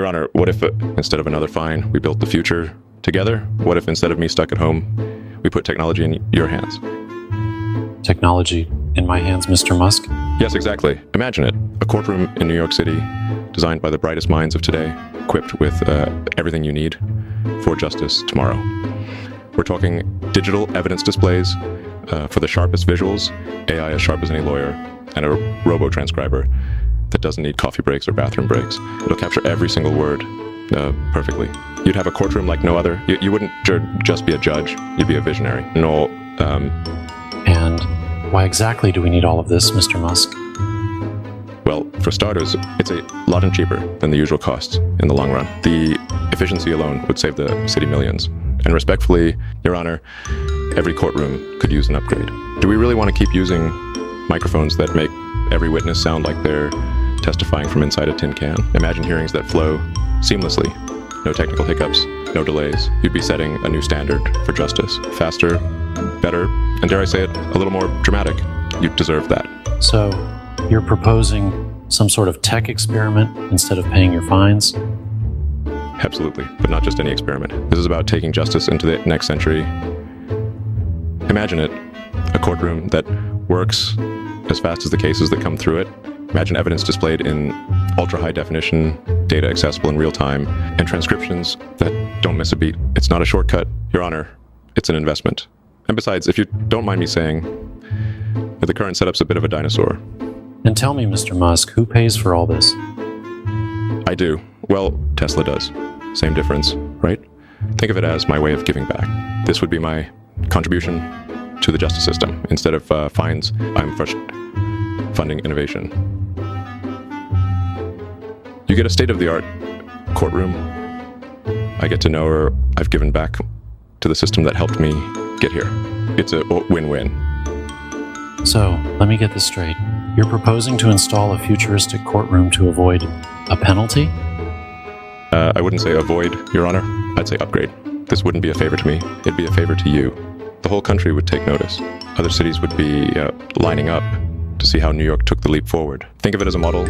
Honor, what if instead of another fine, we built the future together? What if instead of me stuck at home, we put technology in your hands? Technology in my hands, Mr. Musk? Yes, exactly. Imagine it. A courtroom in New York City, designed by the brightest minds of today, equipped with everything you need for justice tomorrow. We're talking digital evidence displays for the sharpest visuals, AI as sharp as any lawyer, and a robo-transcriber that doesn't need coffee breaks or bathroom breaks. It'll capture every single word perfectly. You'd have a courtroom like no other. You wouldn't just be a judge, you'd be a visionary. No, And why exactly do we need all of this, Mr. Musk? Well, for starters, it's a lot cheaper than the usual costs in the long run. The efficiency alone would save the city millions. And respectfully, Your Honor, every courtroom could use an upgrade. Do we really want to keep using microphones that make every witness sound like they're testifying from inside a tin can? Imagine hearings that flow seamlessly. No technical hiccups, no delays. You'd be setting a new standard for justice. Faster, better, and dare I say it, a little more dramatic. You deserve that. So, you're proposing some sort of tech experiment instead of paying your fines? Absolutely, but not just any experiment. This is about taking justice into the next century. Imagine it, a courtroom that works as fast as the cases that come through it. Imagine evidence displayed in ultra-high definition, data accessible in real time, and transcriptions that don't miss a beat. It's not a shortcut, Your Honor. It's an investment. And besides, if you don't mind me saying, that the current setup's a bit of a dinosaur. And tell me, Mr. Musk, who pays for all this? I do. Well, Tesla does. Same difference, right? Think of it as my way of giving back. This would be my contribution to the justice system. Instead of fines, I'm first funding innovation. You get a state-of-the-art courtroom. I get to know her. I've given back to the system that helped me get here. It's a win-win. So, let me get this straight. You're proposing to install a futuristic courtroom to avoid a penalty? I wouldn't say avoid, Your Honor. I'd say upgrade. This wouldn't be a favor to me. It'd be a favor to you. The whole country would take notice. Other cities would be lining up to see how New York took the leap forward. Think of it as a model,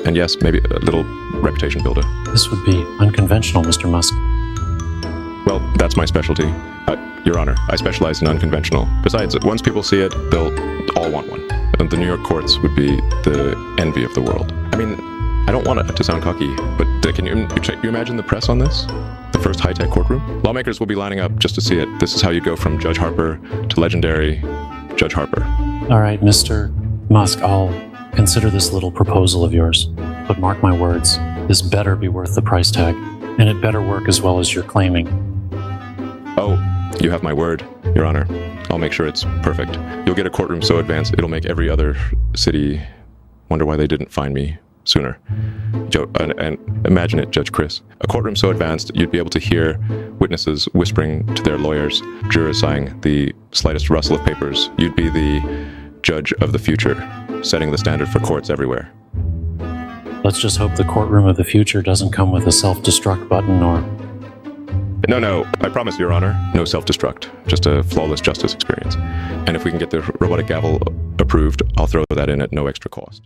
and yes, maybe a little reputation builder. This would be unconventional, Mr. Musk. Well, that's my specialty. Your Honor, I specialize in unconventional. Besides, once people see it, they'll all want one. And the New York courts would be the envy of the world. I mean, I don't want it to sound cocky, but can you imagine the press on this? The first high-tech courtroom? Lawmakers will be lining up just to see it. This is how you go from Judge Harper to legendary Judge Harper. All right, Mr. Musk, I'll consider this little proposal of yours. But mark my words, this better be worth the price tag, and it better work as well as you're claiming. Oh, you have my word, Your Honor. I'll make sure it's perfect. You'll get a courtroom so advanced, it'll make every other city wonder why they didn't find me sooner. And imagine it, Judge Chris. A courtroom so advanced, you'd be able to hear witnesses whispering to their lawyers, jurors sighing the slightest rustle of papers. You'd be the judge of the future, setting the standard for courts everywhere. Let's just hope the courtroom of the future doesn't come with a self-destruct button or... No, I promise, Your Honor, no self-destruct, just a flawless justice experience. And if we can get the robotic gavel approved, I'll throw that in at no extra cost.